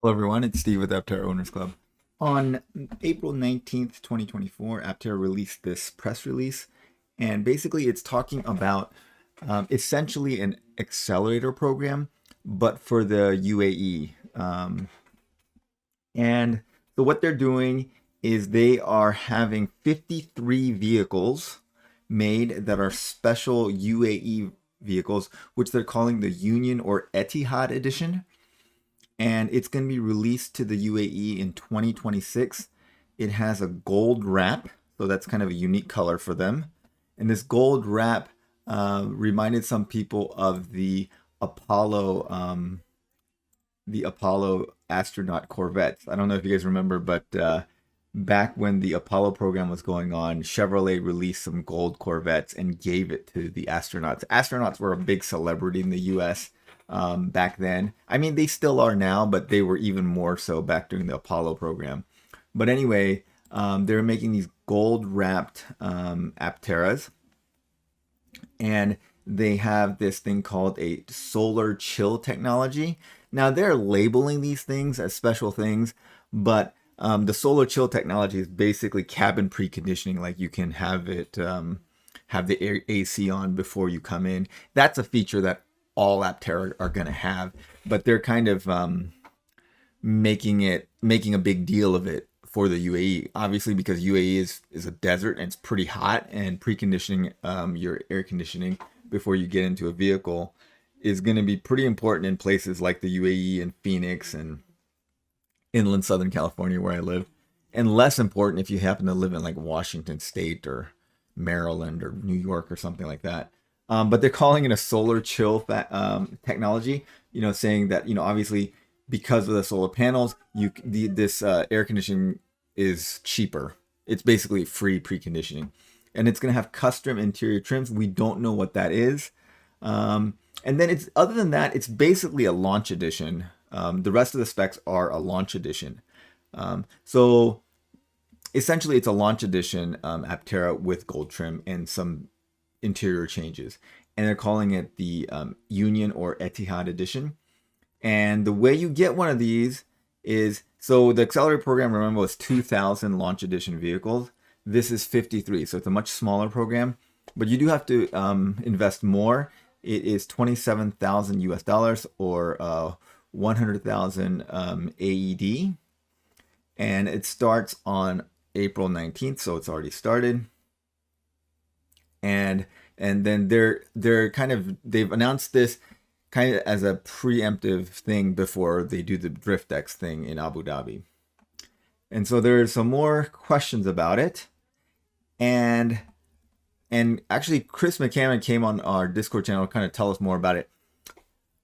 Hello, everyone. It's Steve with Aptera Owners Club. On April 19th, 2024, Aptera released this press release, and basically it's talking about essentially an accelerator program, but for the UAE. And so what they're doing is they are having 53 vehicles made that are special UAE vehicles, which they're calling the Union or Etihad edition, and it's going to be released to the UAE in 2026. It has a gold wrap, so that's kind of a unique color for them. And this gold wrap reminded some people of the Apollo astronaut Corvettes. I don't know if you guys remember, but back when the Apollo program was going on, Chevrolet released some gold Corvettes and gave it to the astronauts. Astronauts were a big celebrity in the U.S. Back then. I mean, they still are now, but they were even more so back during the Apollo program. But anyway, they're making these gold wrapped Apteras, and they have this thing called a solar chill technology. Now they're labeling these things as special things, but the solar chill technology is basically cabin preconditioning. Like you can have it have the AC on before you come in. That's a feature that all Aptera are going to have, but they're kind of making a big deal of it for the UAE. Obviously, because UAE is a desert and it's pretty hot, and preconditioning your air conditioning before you get into a vehicle is going to be pretty important in places like the UAE and Phoenix and inland Southern California where I live, and less important if you happen to live in like Washington State or Maryland or New York or something like that. But they're calling it a solar chill technology. Saying that obviously because of the solar panels, this air conditioning is cheaper. It's basically free preconditioning, and it's going to have custom interior trims. We don't know what that is. And then it's other than that, it's basically a launch edition. The rest of the specs are a launch edition. So essentially, it's a launch edition Aptera with gold trim and some interior changes. And they're calling it the Union or Etihad edition. And the way you get one of these is, so the Accelerator program, remember, was 2,000 launch edition vehicles. This is 53, so it's a much smaller program, but you do have to invest more. It is 27,000 US dollars or 100,000 AED, and it starts on April 19th, so it's already started. And then they've announced this kind of as a preemptive thing before they do the DriftX thing in Abu Dhabi. And so there's some more questions about it. And actually Chris McCammon came on our Discord channel to kind of tell us more about it.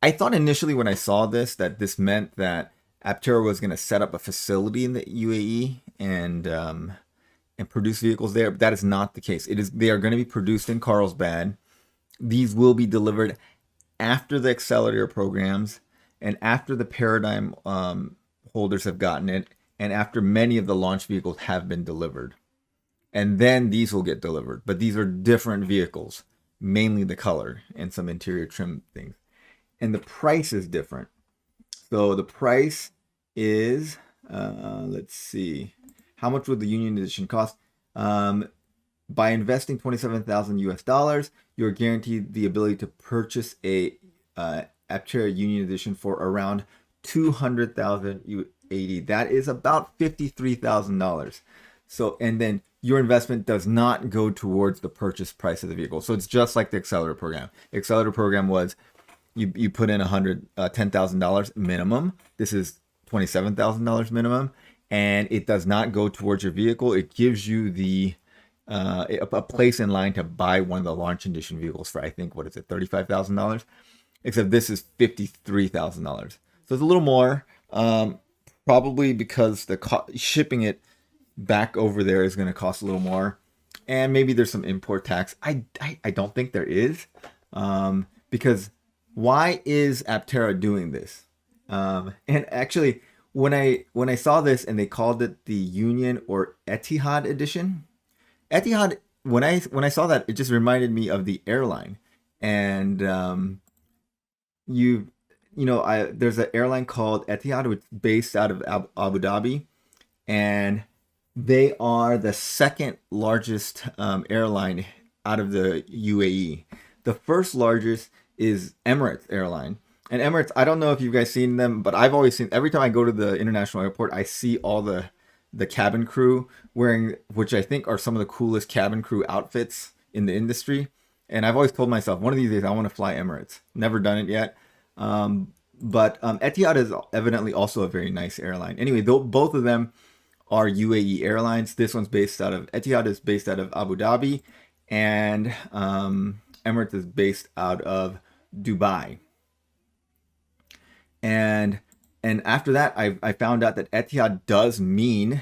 I thought initially when I saw this that this meant that Aptera was going to set up a facility in the UAE and produce vehicles there. But that is not the case. They are going to be produced in Carlsbad. These will be delivered after the accelerator programs and after the paradigm holders have gotten it, and after many of the launch vehicles have been delivered. And then these will get delivered. But these are different vehicles, mainly the color and some interior trim things. And the price is different. So the price is, let's see, how much would the Union Edition cost? By investing 27,000 US dollars, you're guaranteed the ability to purchase a Aptera Union Edition for around 200,000 UAD. That is about $53,000. So, and then your investment does not go towards the purchase price of the vehicle. So it's just like the Accelerator program. The Accelerator program was you put in $10,000 minimum. This is $27,000 minimum, and it does not go towards your vehicle. It gives you a place in line to buy one of the launch edition vehicles for, I think, what is it, $35,000? Except this is $53,000. So it's a little more, probably because shipping it back over there is going to cost a little more, and maybe there's some import tax. I don't think there is, because why is Aptera doing this? And actually, when I saw this and they called it the Union or Etihad edition, Etihad, when I saw that, it just reminded me of the airline. And you there's an airline called Etihad, which is based out of Abu Dhabi, and they are the second largest airline out of the UAE. The first largest is Emirates Airline. And Emirates, I don't know if you guys seen them, but I've always seen, every time I go to the international airport, I see all the cabin crew wearing, which I think are some of the coolest cabin crew outfits in the industry. And I've always told myself, one of these days I want to fly Emirates. Never done it yet. But Etihad is evidently also a very nice airline. Anyway, both of them are UAE airlines. This one's based out of, Etihad is based out of Abu Dhabi, and Emirates is based out of Dubai. And after that, I found out that Etihad does mean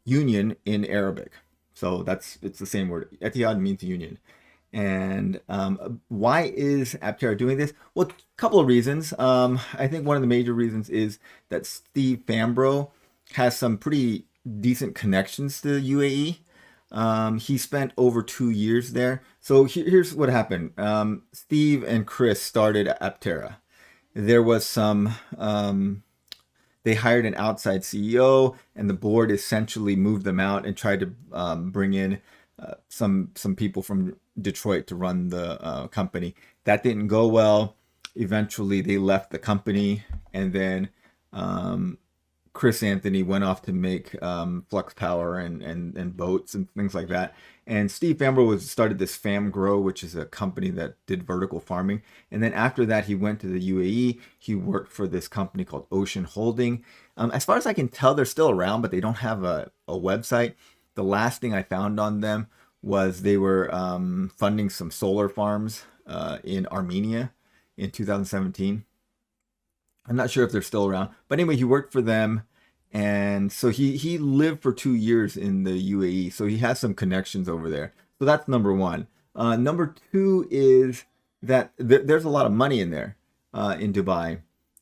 union in Arabic. So it's the same word. Etihad means union. And why is Aptera doing this? Well, a couple of reasons. I think one of the major reasons is that Steve Fambro has some pretty decent connections to the UAE. He spent over 2 years there. So here's what happened. Steve and Chris started Aptera. There was some, they hired an outside CEO, and the board essentially moved them out and tried to bring in some people from Detroit to run the company. That didn't go well. Eventually, they left the company, and then Chris Anthony went off to make Flux Power and boats and things like that. And Steve Fambro started this Fam Grow, which is a company that did vertical farming. And then after that, he went to the UAE. He worked for this company called Ocean Holding. As far as I can tell, they're still around, but they don't have a website. The last thing I found on them was they were funding some solar farms in Armenia in 2017. I'm not sure if they're still around, but anyway, he worked for them, and so he lived for 2 years in the UAE, so he has some connections over there. So that's number one. Number two is that there's a lot of money in there in Dubai,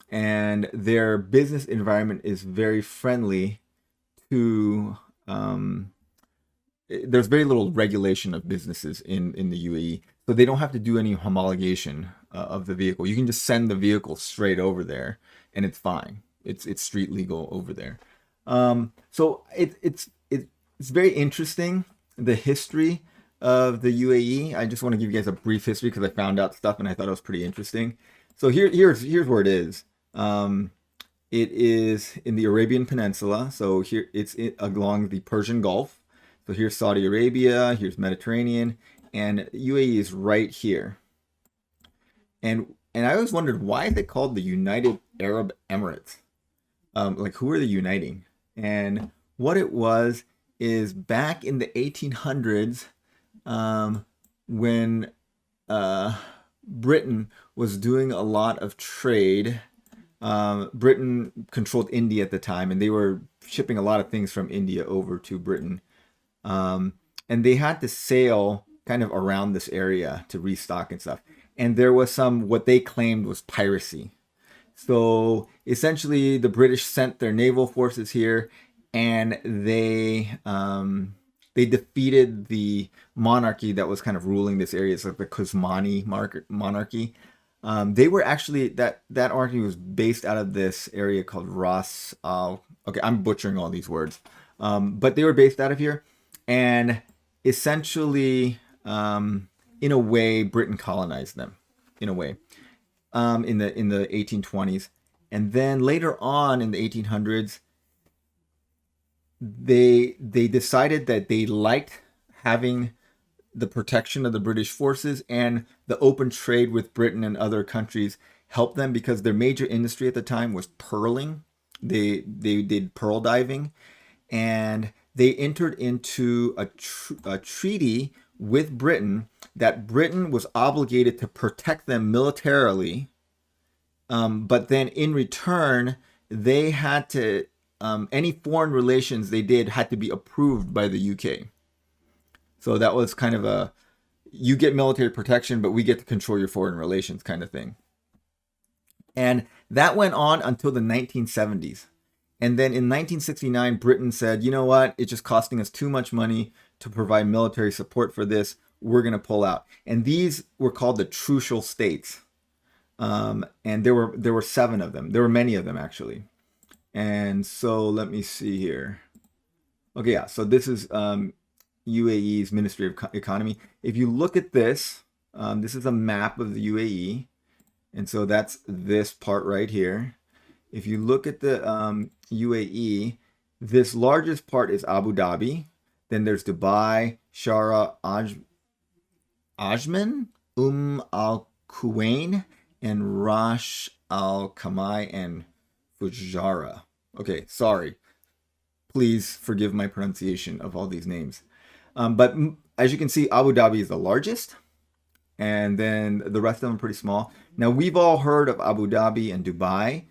and their business environment is very friendly to. There's very little regulation of businesses in the UAE, so they don't have to do any homologation of the vehicle. You can just send the vehicle straight over there, and it's fine. It's street legal over there. So it's very interesting, the history of the UAE. I just want to give you guys a brief history because I found out stuff and I thought it was pretty interesting. So here's where it is. It is in the Arabian Peninsula. So here it's along the Persian Gulf. So here's Saudi Arabia, here's Mediterranean, and UAE is right here. And I always wondered, why is it called the United Arab Emirates? Like, who are they uniting? And what it was is back in the 1800s, when Britain was doing a lot of trade. Britain controlled India at the time, and they were shipping a lot of things from India over to Britain. And they had to sail kind of around this area to restock and stuff. And there was some, what they claimed was piracy. So essentially the British sent their naval forces here, and they defeated the monarchy that was kind of ruling this area. It's like the Kusmani monarchy. They were actually, that monarchy was based out of this area called Ras Al. Okay, I'm butchering all these words. But they were based out of here. And essentially, in a way, Britain colonized them, in a way, in the 1820s. And then later on in the 1800s, they decided that they liked having the protection of the British forces, and the open trade with Britain and other countries helped them because their major industry at the time was pearling. They did pearl diving, and they entered into a treaty with Britain that Britain was obligated to protect them militarily, but then in return, they had to, any foreign relations they did had to be approved by the UK. So that was kind of a, you get military protection, but we get to control your foreign relations kind of thing. And that went on until the 1970s. And then in 1969, Britain said, you know what? It's just costing us too much money to provide military support for this. We're going to pull out. And these were called the Trucial States. And there were 7 of them. There were many of them actually. And so let me see here. Okay, yeah. So this is UAE's Ministry of Economy. If you look at this, this is a map of the UAE, and so that's this part right here. If you look at the UAE, this largest part is Abu Dhabi. Then there's Dubai, Sharjah, Ajman, Al Quwain, and Ras Al Khaimah and Fujairah. Okay, sorry. Please forgive my pronunciation of all these names. But as you can see, Abu Dhabi is the largest, and then the rest of them are pretty small. Now, we've all heard of Abu Dhabi and Dubai.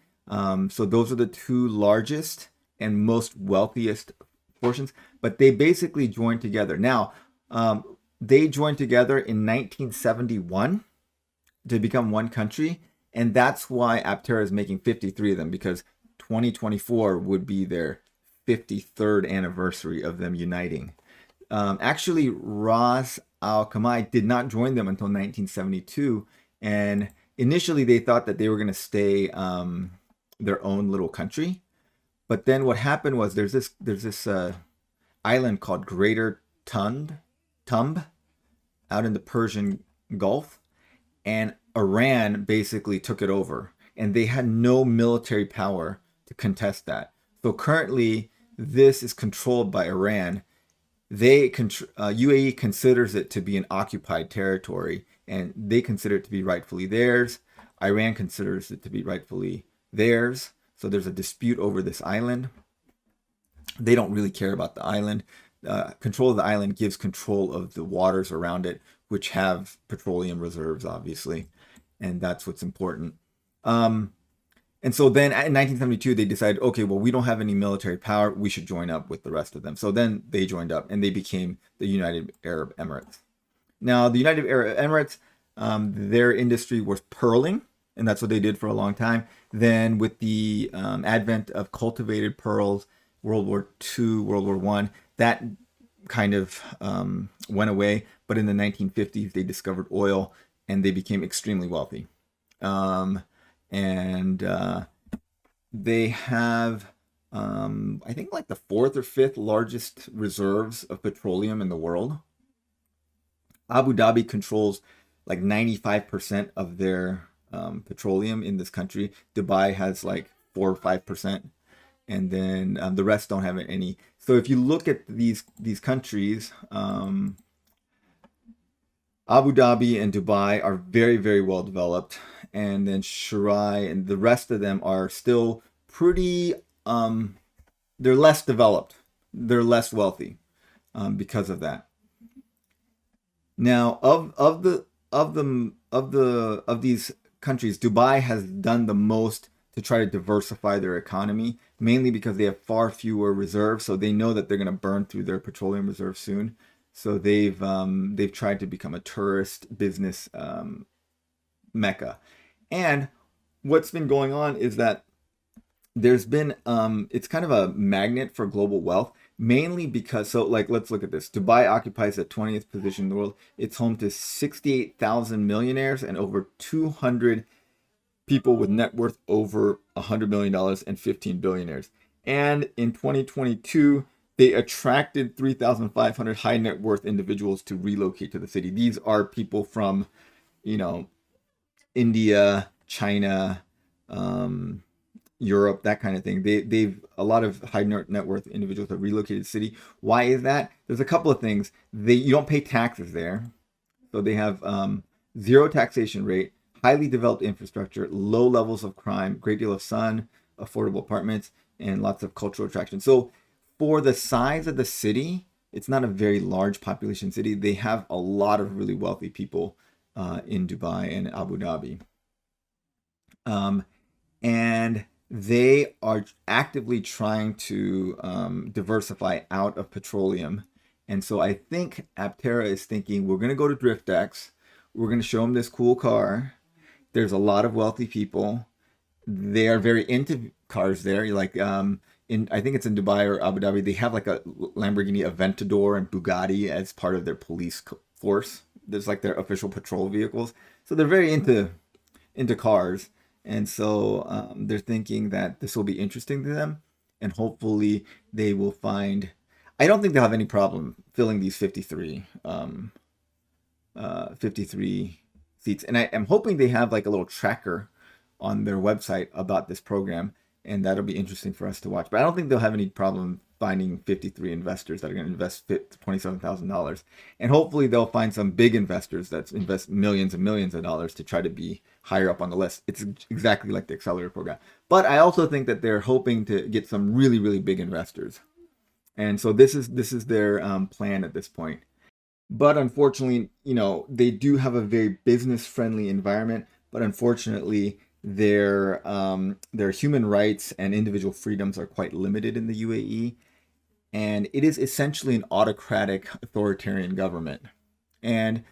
So those are the 2 largest and most wealthiest portions, but they basically joined together. Now, they joined together in 1971 to become one country, and that's why Aptera is making 53 of them, because 2024 would be their 53rd anniversary of them uniting. Actually, Ras Al Khaimah did not join them until 1972, and initially they thought that they were going to stay their own little country. But then what happened was there's this island called Greater Tumb out in the Persian Gulf, and Iran basically took it over, and they had no military power to contest that. So currently, this is controlled by Iran. UAE considers it to be an occupied territory, and they consider it to be rightfully theirs. Iran considers it to be rightfully theirs. So there's a dispute over this island. They don't really care about the island. Control of the island gives control of the waters around it, which have petroleum reserves, obviously, and that's what's important. And so then in 1972, they decided, okay, well, we don't have any military power. We should join up with the rest of them. So then they joined up, and they became the United Arab Emirates. Now, the United Arab Emirates, their industry was pearling, and that's what they did for a long time. Then with the advent of cultivated pearls, World War II, World War I, that kind of went away. But in the 1950s, they discovered oil, and they became extremely wealthy. They have, I think, like the 4th or 5th largest reserves of petroleum in the world. Abu Dhabi controls like 95% of their petroleum in this country. Dubai has like 4 or 5%, and then the rest don't have any. So if you look at these countries, Abu Dhabi and Dubai are very, very well developed, and then Sharjah and the rest of them are still pretty. They're less developed. They're less wealthy because of that. Now, of these countries, Dubai has done the most to try to diversify their economy, mainly because they have far fewer reserves, so they know that they're going to burn through their petroleum reserves soon. So they've tried to become a tourist business mecca. And what's been going on is that there's been it's kind of a magnet for global wealth, mainly because, so like, let's look at this. Dubai occupies the 20th position in the world. It's home to 68,000 millionaires and over 200 people with net worth over $100 million and 15 billionaires. And in 2022, they attracted 3,500 high net worth individuals to relocate to the city. These are people from, India, China, Europe, that kind of thing. They've a lot of high net worth individuals have relocated to the city. Why is that? There's a couple of things. You don't pay taxes there, so they have zero taxation rate, highly developed infrastructure, low levels of crime, great deal of sun, affordable apartments, and lots of cultural attractions. So for the size of the city, it's not a very large population city. They have a lot of really wealthy people in Dubai and Abu Dhabi. And they are actively trying to diversify out of petroleum. And so I think Aptera is thinking, we're going to go to DriftX. We're going to show them this cool car. There's a lot of wealthy people. They are very into cars there. Like, I think it's in Dubai or Abu Dhabi, they have like a Lamborghini Aventador and Bugatti as part of their police force. There's like their official patrol vehicles. So they're very into into cars, and so they're thinking that this will be interesting to them, and hopefully they will find. I don't think they'll have any problem filling these 53 seats, and I am hoping they have like a little tracker on their website about this program, and that'll be interesting for us to watch. But I don't think they'll have any problem finding 53 investors that are going to invest $27,000, and hopefully they'll find some big investors that invest millions and millions of dollars to try to be higher up on the list. It's exactly like the Accelerator Program, but I also think that they're hoping to get some really, really big investors, and so this is their plan at this point. But unfortunately, they do have a very business friendly environment, but unfortunately their human rights and individual freedoms are quite limited in the UAE, and it is essentially an autocratic authoritarian government. And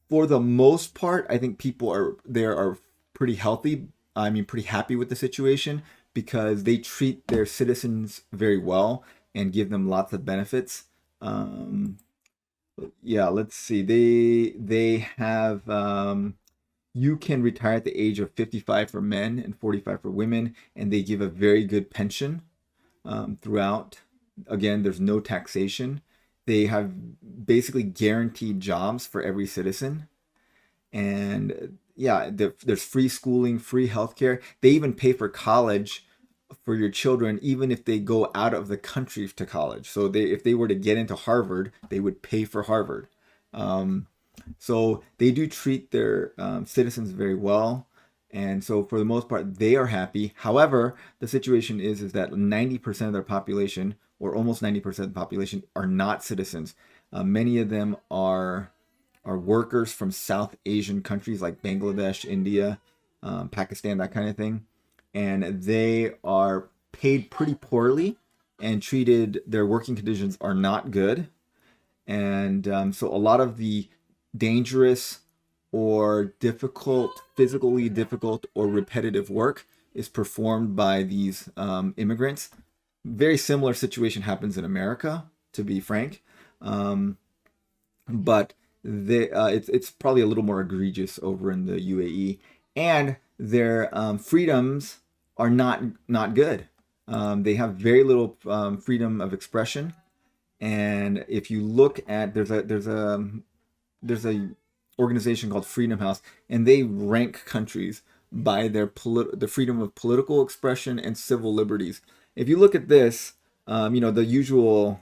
for the most part, I think people are pretty healthy. I mean, pretty happy with the situation because they treat their citizens very well and give them lots of benefits. Yeah, let's see. They have you can retire at the age of 55 for men and 45 for women, and they give a very good pension throughout. Again, there's no taxation. They have basically guaranteed jobs for every citizen. And yeah, there's free schooling, free healthcare. They even pay for college for your children, even if they go out of the country to college. So if they were to get into Harvard, they would pay for Harvard. So they do treat their citizens very well. And so for the most part, they are happy. However, the situation is that 90% of their population, or almost 90% of the population, are not citizens. Many of them are workers from South Asian countries like Bangladesh, India, Pakistan, that kind of thing. And they are paid pretty poorly and treated, their working conditions are not good. And so a lot of the dangerous or difficult, physically difficult or repetitive work is performed by these immigrants. Very similar situation happens in America, to be frank. But it's probably a little more egregious over in the UAE, and their freedoms are not good. They have very little freedom of expression, and if you look at there's a organization called Freedom House, and they rank countries by the freedom of political expression and civil liberties. If you look at this, the usual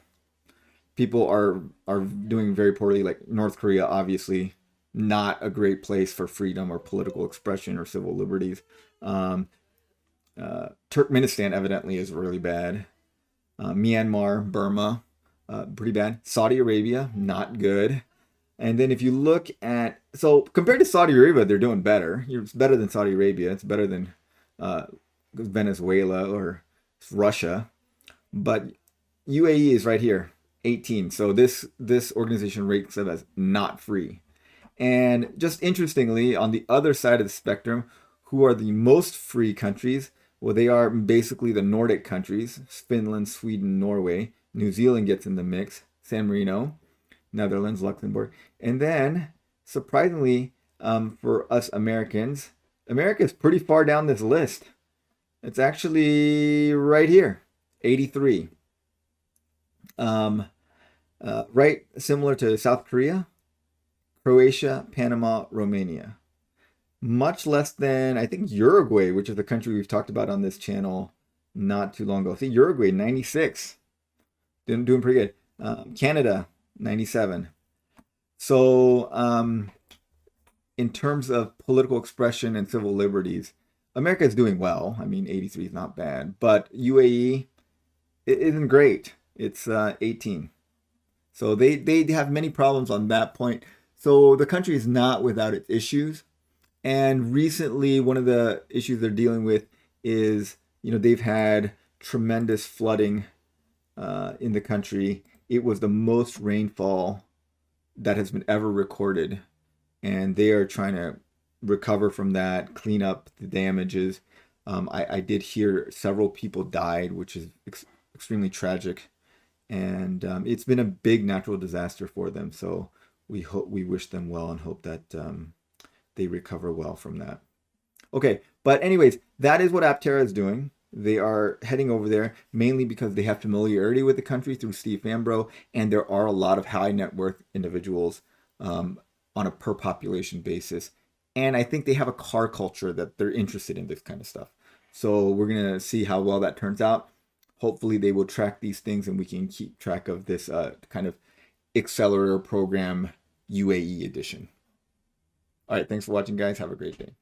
people are doing very poorly, like North Korea, obviously not a great place for freedom or political expression or civil liberties. Turkmenistan evidently is really bad. Myanmar, Burma, pretty bad. Saudi Arabia, not good. And then if you look at, so compared to Saudi Arabia, they're doing better. It's better than Saudi Arabia. It's better than Venezuela or Russia. But UAE is right here, 18. So this organization rates it as not free. And just interestingly, on the other side of the spectrum, who are the most free countries? Well, they are basically the Nordic countries, Finland, Sweden, Norway. New Zealand gets in the mix, San Marino, Netherlands, Luxembourg. And then, surprisingly, for us Americans, America is pretty far down this list. It's actually right here, 83. Right similar to South Korea, Croatia, Panama, Romania. Much less than, I think, Uruguay, which is the country we've talked about on this channel not too long ago. See, Uruguay, 96. Doing pretty good. Canada, 97. So, in terms of political expression and civil liberties, America is doing well. I mean, 83 is not bad. But UAE, it isn't great. It's 18. So they have many problems on that point. So the country is not without its issues. And recently, one of the issues they're dealing with is, they've had tremendous flooding in the country. It was the most rainfall that has been ever recorded. And they are trying to recover from that, clean up the damages. I did hear several people died, which is extremely tragic. And it's been a big natural disaster for them. So we wish them well and hope that they recover well from that. Okay, but anyways, that is what Aptera is doing. They are heading over there mainly because they have familiarity with the country through Steve Fambro, and there are a lot of high net worth individuals um, on a per population basis. And I think they have a car culture that they're interested in this kind of stuff. So we're gonna see how well that turns out. Hopefully, they will track these things, and we can keep track of this kind of Accelerator Program UAE edition. All right, thanks for watching, guys. Have a great day.